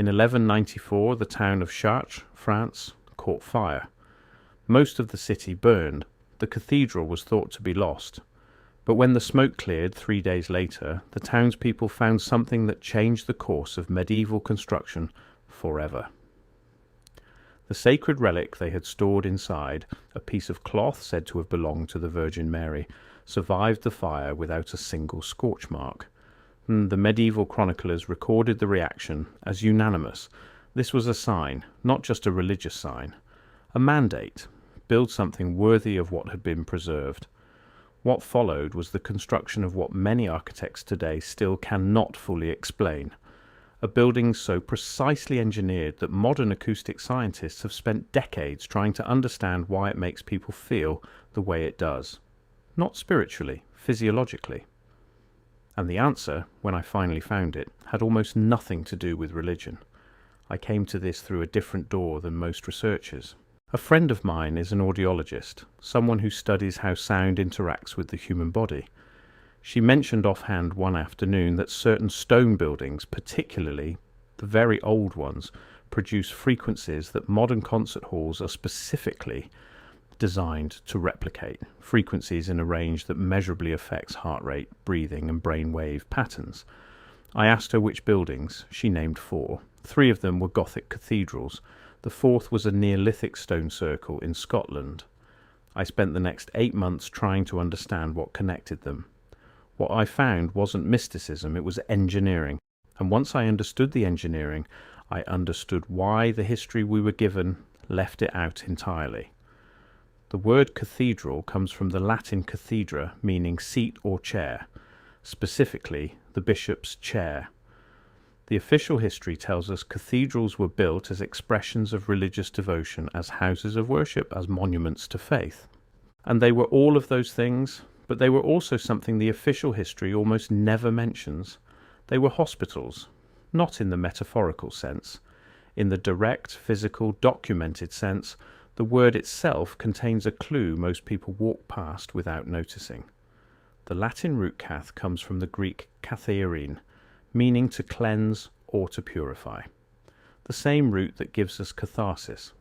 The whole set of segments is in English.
In 1194, the town of Chartres, France, caught fire. Most of the city burned. The cathedral was thought to be lost. But when the smoke cleared 3 days later, the townspeople found something that changed the course of medieval construction forever. The sacred relic they had stored inside, a piece of cloth said to have belonged to the Virgin Mary, survived the fire without a single scorch mark. The medieval chroniclers recorded the reaction as unanimous. This was a sign, not just a religious sign. A mandate. Build something worthy of what had been preserved. What followed was the construction of what many architects today still cannot fully explain. A building so precisely engineered that modern acoustic scientists have spent decades trying to understand why it makes people feel the way it does. Not spiritually, physiologically. And the answer, when I finally found it, had almost nothing to do with religion. I came to this through a different door than most researchers. A friend of mine is an audiologist, someone who studies how sound interacts with the human body. She mentioned offhand one afternoon that certain stone buildings, particularly the very old ones, produce frequencies that modern concert halls are specifically designed to replicate, frequencies in a range that measurably affects heart rate, breathing and brainwave patterns. I asked her which buildings. She named 4. 3 of them were Gothic cathedrals. The 4th was a Neolithic stone circle in Scotland. I spent the next 8 months trying to understand what connected them. What I found wasn't mysticism, it was engineering. And once I understood the engineering, I understood why the history we were given left it out entirely. The word cathedral comes from the Latin cathedra, meaning seat or chair, specifically the bishop's chair. The official history tells us cathedrals were built as expressions of religious devotion, as houses of worship, as monuments to faith. And they were all of those things, but they were also something the official history almost never mentions. They were hospitals, not in the metaphorical sense. In the direct, physical, documented sense, the word itself contains a clue most people walk past without noticing. The Latin root cath comes from the Greek katherein, meaning to cleanse or to purify. The same root that gives us catharsis,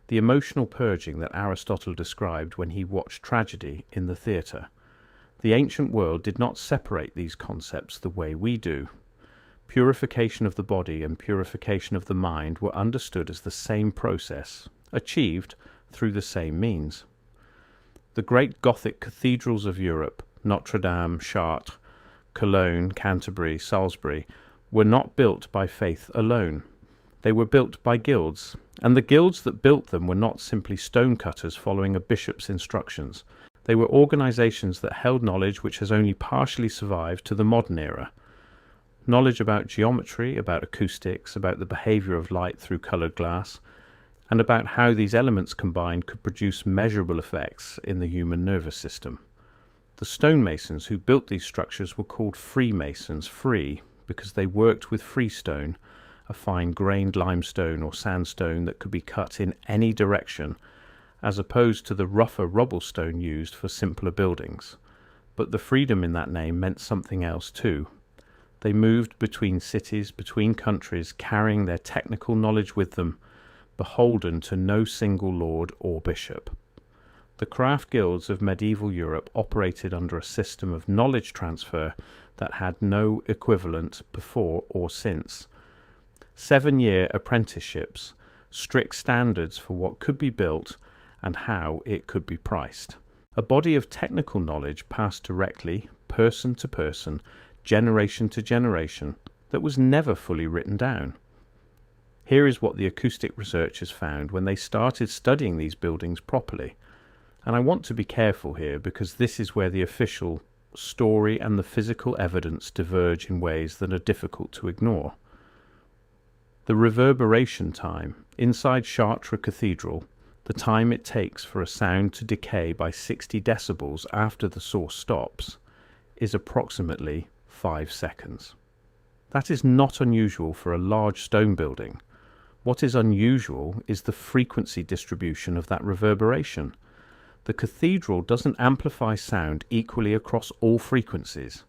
the emotional purging that Aristotle described when he watched tragedy in the theatre. The ancient world did not separate these concepts the way we do. Purification of the body and purification of the mind were understood as the same process, achieved through the same means. The great Gothic cathedrals of Europe, Notre Dame, Chartres, Cologne, Canterbury, Salisbury, were not built by faith alone. They were built by guilds, and the guilds that built them were not simply stonecutters following a bishop's instructions. They were organizations that held knowledge which has only partially survived to the modern era. Knowledge about geometry, about acoustics, about the behavior of light through colored glass, and about how these elements combined could produce measurable effects in the human nervous system. The stonemasons who built these structures were called Freemasons, free, because they worked with freestone, a fine-grained limestone or sandstone that could be cut in any direction, as opposed to the rougher rubblestone used for simpler buildings. But the freedom in that name meant something else too. They moved between cities, between countries, carrying their technical knowledge with them, beholden to no single lord or bishop. The craft guilds of medieval Europe operated under a system of knowledge transfer that had no equivalent before or since. 7-year apprenticeships, strict standards for what could be built and how it could be priced. A body of technical knowledge passed directly, person to person, generation to generation, that was never fully written down. Here is what the acoustic researchers found when they started studying these buildings properly. And I want to be careful here because this is where the official story and the physical evidence diverge in ways that are difficult to ignore. The reverberation time inside Chartres Cathedral, the time it takes for a sound to decay by 60 decibels after the source stops, is approximately 5 seconds. That is not unusual for a large stone building. What is unusual is the frequency distribution of that reverberation. The cathedral doesn't amplify sound equally across all frequencies.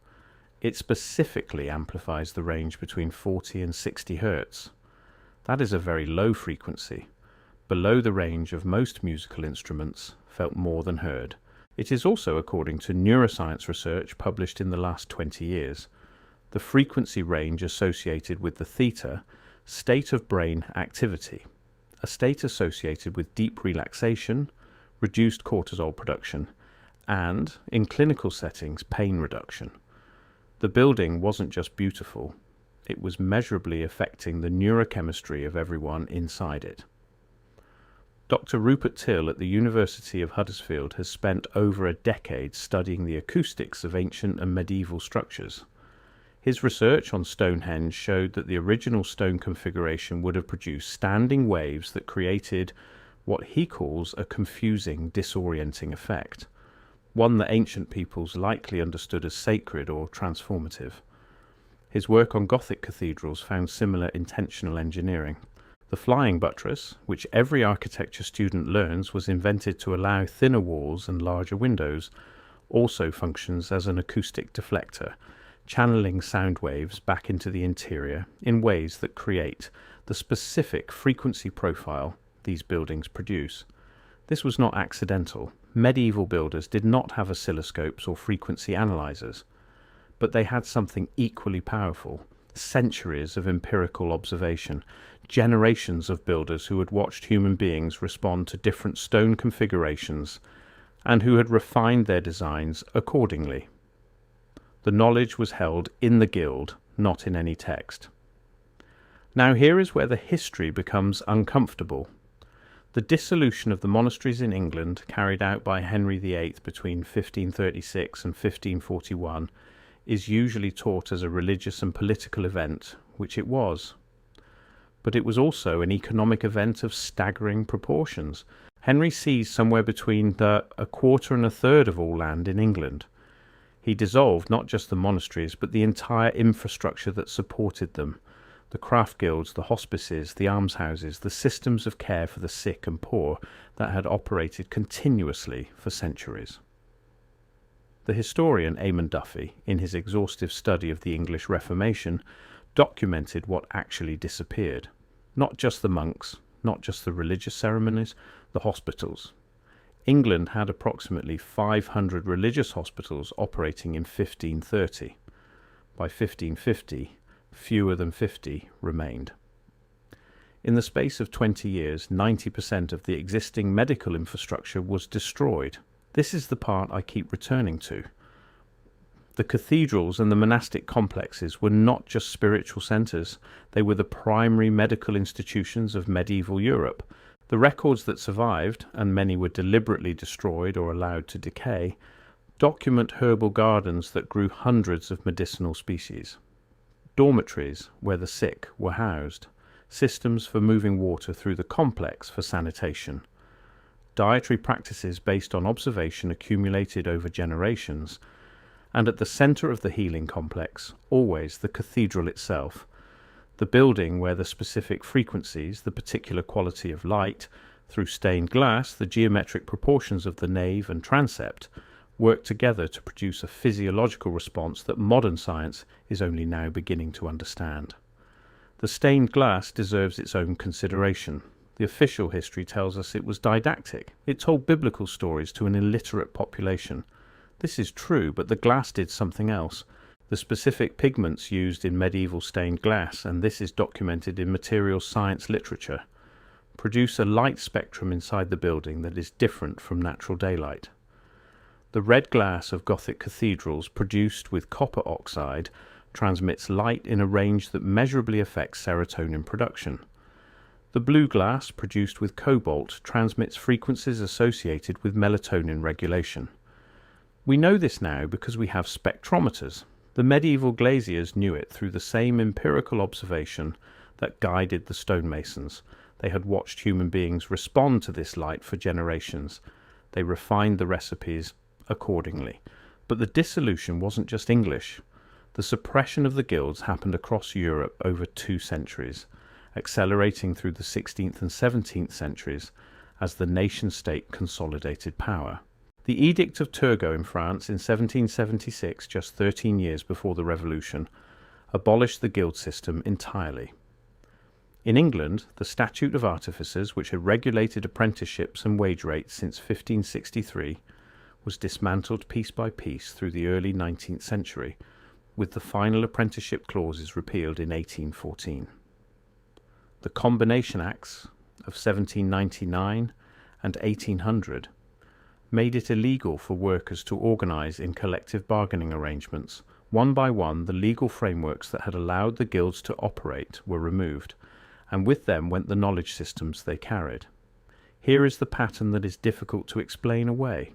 It specifically amplifies the range between 40 and 60 Hz. That is a very low frequency, below the range of most musical instruments, felt more than heard. It is also according to neuroscience research published in the last 20 years. The frequency range associated with the theta, state of brain activity, a state associated with deep relaxation, reduced cortisol production, and, in clinical settings, pain reduction. The building wasn't just beautiful, it was measurably affecting the neurochemistry of everyone inside it. Dr. Rupert Till at the University of Huddersfield has spent over a decade studying the acoustics of ancient and medieval structures. His research on Stonehenge showed that the original stone configuration would have produced standing waves that created what he calls a confusing, disorienting effect, one that ancient peoples likely understood as sacred or transformative. His work on Gothic cathedrals found similar intentional engineering. The flying buttress, which every architecture student learns was invented to allow thinner walls and larger windows, also functions as an acoustic deflector, channeling sound waves back into the interior in ways that create the specific frequency profile these buildings produce. This was not accidental. Medieval builders did not have oscilloscopes or frequency analyzers, but they had something equally powerful: centuries of empirical observation, generations of builders who had watched human beings respond to different stone configurations and who had refined their designs accordingly. The knowledge was held in the guild, not in any text. Now here is where the history becomes uncomfortable. The dissolution of the monasteries in England, carried out by Henry VIII between 1536 and 1541, is usually taught as a religious and political event, which it was. But it was also an economic event of staggering proportions. Henry seized somewhere between a quarter and a third of all land in England. He dissolved not just the monasteries, but the entire infrastructure that supported them: the craft guilds, the hospices, the almshouses, the systems of care for the sick and poor that had operated continuously for centuries. The historian Eamon Duffy, in his exhaustive study of the English Reformation, documented what actually disappeared. Not just the monks, not just the religious ceremonies, the hospitals. England had approximately 500 religious hospitals operating in 1530. By 1550, fewer than 50 remained. In the space of 20 years, 90% of the existing medical infrastructure was destroyed. This is the part I keep returning to. The cathedrals and the monastic complexes were not just spiritual centres, they were the primary medical institutions of medieval Europe. The records that survived, and many were deliberately destroyed or allowed to decay, document herbal gardens that grew hundreds of medicinal species, dormitories where the sick were housed, systems for moving water through the complex for sanitation, dietary practices based on observation accumulated over generations, and at the centre of the healing complex, always the cathedral itself, the building where the specific frequencies, the particular quality of light, through stained glass, the geometric proportions of the nave and transept, work together to produce a physiological response that modern science is only now beginning to understand. The stained glass deserves its own consideration. The official history tells us it was didactic. It told biblical stories to an illiterate population. This is true, but the glass did something else. The specific pigments used in medieval stained glass, and this is documented in materials science literature, produce a light spectrum inside the building that is different from natural daylight. The red glass of Gothic cathedrals, produced with copper oxide, transmits light in a range that measurably affects serotonin production. The blue glass, produced with cobalt, transmits frequencies associated with melatonin regulation. We know this now because we have spectrometers. The medieval glaziers knew it through the same empirical observation that guided the stonemasons. They had watched human beings respond to this light for generations. They refined the recipes accordingly. But the dissolution wasn't just English. The suppression of the guilds happened across Europe over 2 centuries, accelerating through the 16th and 17th centuries as the nation-state consolidated power. The Edict of Turgot in France in 1776, just 13 years before the Revolution, abolished the guild system entirely. In England, the Statute of Artificers, which had regulated apprenticeships and wage rates since 1563, was dismantled piece by piece through the early 19th century, with the final apprenticeship clauses repealed in 1814. The Combination Acts of 1799 and 1800 made it illegal for workers to organise in collective bargaining arrangements. One by one, the legal frameworks that had allowed the guilds to operate were removed, and with them went the knowledge systems they carried. Here is the pattern that is difficult to explain away.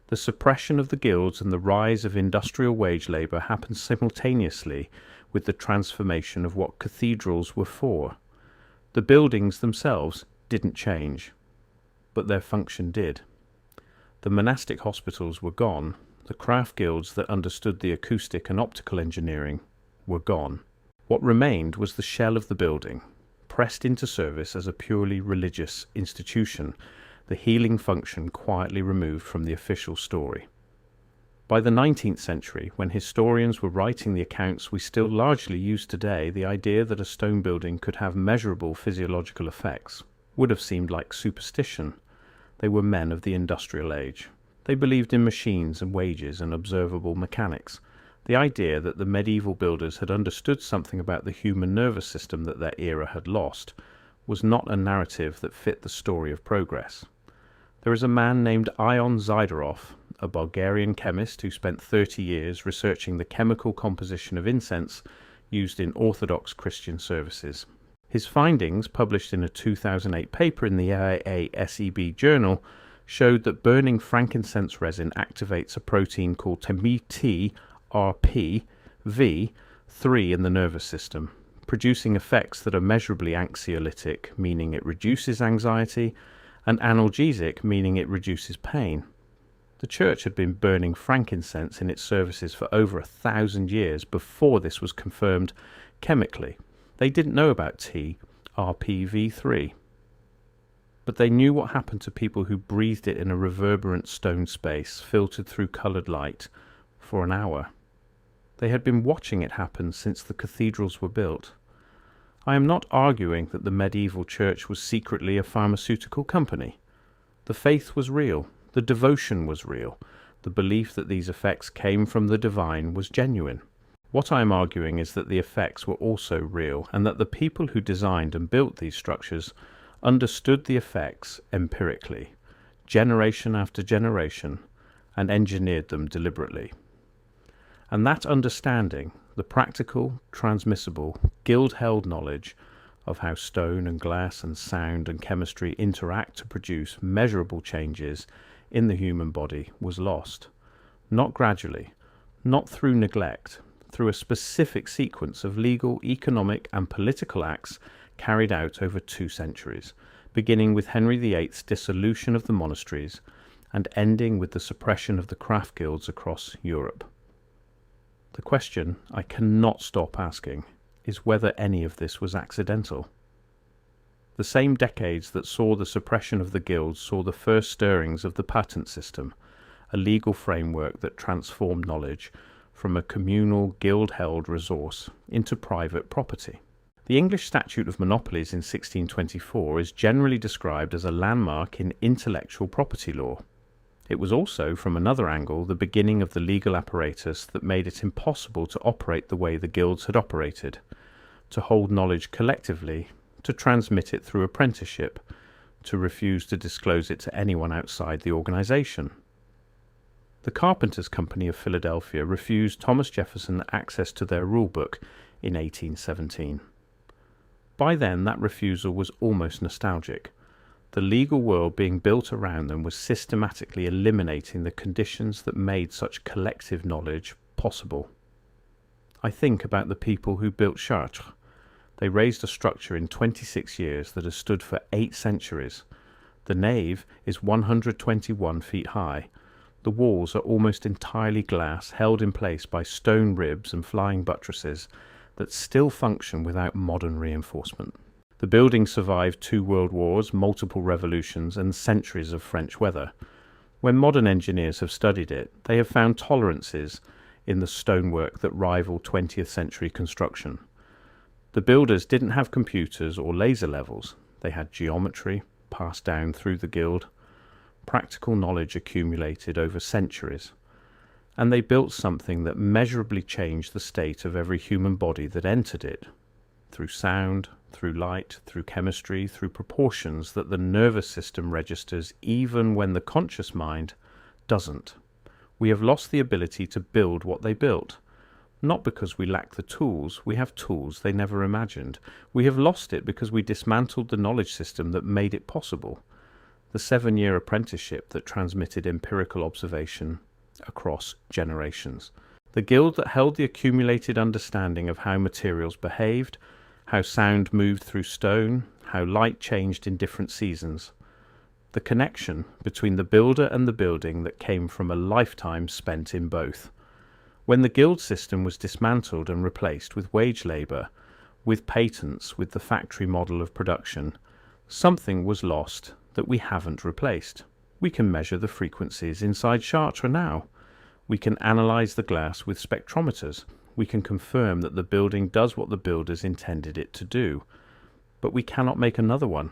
The suppression of the guilds and the rise of industrial wage labour happened simultaneously with the transformation of what cathedrals were for. The buildings themselves didn't change, but their function did. The monastic hospitals were gone. The craft guilds that understood the acoustic and optical engineering were gone. What remained was the shell of the building, pressed into service as a purely religious institution, the healing function quietly removed from the official story. By the 19th century, when historians were writing the accounts we still largely use today, the idea that a stone building could have measurable physiological effects would have seemed like superstition. They were men of the industrial age. They believed in machines and wages and observable mechanics. The idea that the medieval builders had understood something about the human nervous system that their era had lost was not a narrative that fit the story of progress. There is a man named Ion Zyderov, a Bulgarian chemist who spent 30 years researching the chemical composition of incense used in Orthodox Christian services. His findings, published in a 2008 paper in the IASEB journal, showed that burning frankincense resin activates a protein called TMETRP-V3 in the nervous system, producing effects that are measurably anxiolytic, meaning it reduces anxiety, and analgesic, meaning it reduces pain. The church had been burning frankincense in its services for over 1,000 years before this was confirmed chemically. They didn't know about TRPV3, but they knew what happened to people who breathed it in a reverberant stone space filtered through coloured light for an hour. They had been watching it happen since the cathedrals were built. I am not arguing that the medieval church was secretly a pharmaceutical company. The faith was real, the devotion was real, the belief that these effects came from the divine was genuine. What I am arguing is that the effects were also real, and that the people who designed and built these structures understood the effects empirically, generation after generation, and engineered them deliberately. And that understanding, the practical, transmissible, guild-held knowledge of how stone and glass and sound and chemistry interact to produce measurable changes in the human body, was lost. Not gradually, not through neglect, through a specific sequence of legal, economic and political acts carried out over 2 centuries, beginning with Henry VIII's dissolution of the monasteries and ending with the suppression of the craft guilds across Europe. The question I cannot stop asking is whether any of this was accidental. The same decades that saw the suppression of the guilds saw the first stirrings of the patent system, a legal framework that transformed knowledge from a communal, guild-held resource into private property. The English Statute of Monopolies in 1624 is generally described as a landmark in intellectual property law. It was also, from another angle, the beginning of the legal apparatus that made it impossible to operate the way the guilds had operated, to hold knowledge collectively, to transmit it through apprenticeship, to refuse to disclose it to anyone outside the organisation. The Carpenters' Company of Philadelphia refused Thomas Jefferson access to their rulebook in 1817. By then, that refusal was almost nostalgic. The legal world being built around them was systematically eliminating the conditions that made such collective knowledge possible. I think about the people who built Chartres. They raised a structure in 26 years that has stood for 8 centuries. The nave is 121 feet high. The walls are almost entirely glass, held in place by stone ribs and flying buttresses that still function without modern reinforcement. The building survived 2 world wars, multiple revolutions, and centuries of French weather. When modern engineers have studied it, they have found tolerances in the stonework that rival 20th century construction. The builders didn't have computers or laser levels. They had geometry passed down through the guild, practical knowledge accumulated over centuries, and they built something that measurably changed the state of every human body that entered it, through sound, through light, through chemistry, through proportions that the nervous system registers even when the conscious mind doesn't. We have lost the ability to build what they built. Not because we lack the tools, we have tools they never imagined. We have lost it because we dismantled the knowledge system that made it possible. The 7-year apprenticeship that transmitted empirical observation across generations. The guild that held the accumulated understanding of how materials behaved, how sound moved through stone, how light changed in different seasons. The connection between the builder and the building that came from a lifetime spent in both. When the guild system was dismantled and replaced with wage labour, with patents, with the factory model of production, something was lost that we haven't replaced. We can measure the frequencies inside Chartres now. We can analyse the glass with spectrometers. We can confirm that the building does what the builders intended it to do. But we cannot make another one.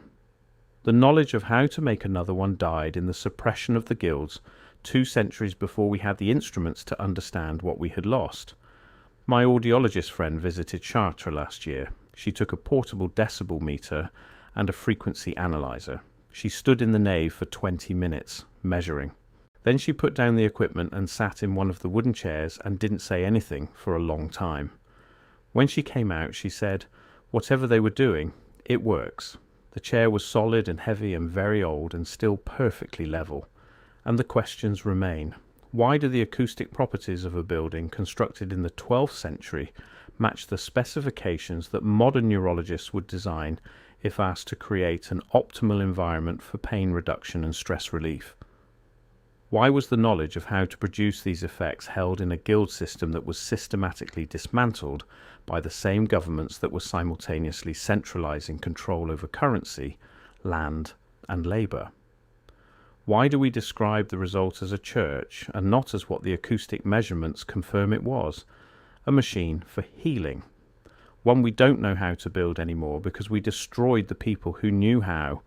The knowledge of how to make another one died in the suppression of the guilds 2 centuries before we had the instruments to understand what we had lost. My audiologist friend visited Chartres last year. She took a portable decibel meter and a frequency analyzer. She stood in the nave for 20 minutes, measuring. Then she put down the equipment and sat in one of the wooden chairs and didn't say anything for a long time. When she came out, she said, "Whatever they were doing, it works." The chair was solid and heavy and very old and still perfectly level. And the questions remain. Why do the acoustic properties of a building constructed in the 12th century match the specifications that modern neurologists would design if asked to create an optimal environment for pain reduction and stress relief? Why was the knowledge of how to produce these effects held in a guild system that was systematically dismantled by the same governments that were simultaneously centralizing control over currency, land, and labour? Why do we describe the result as a church and not as what the acoustic measurements confirm it was? A machine for healing. One we don't know how to build anymore because we destroyed the people who knew how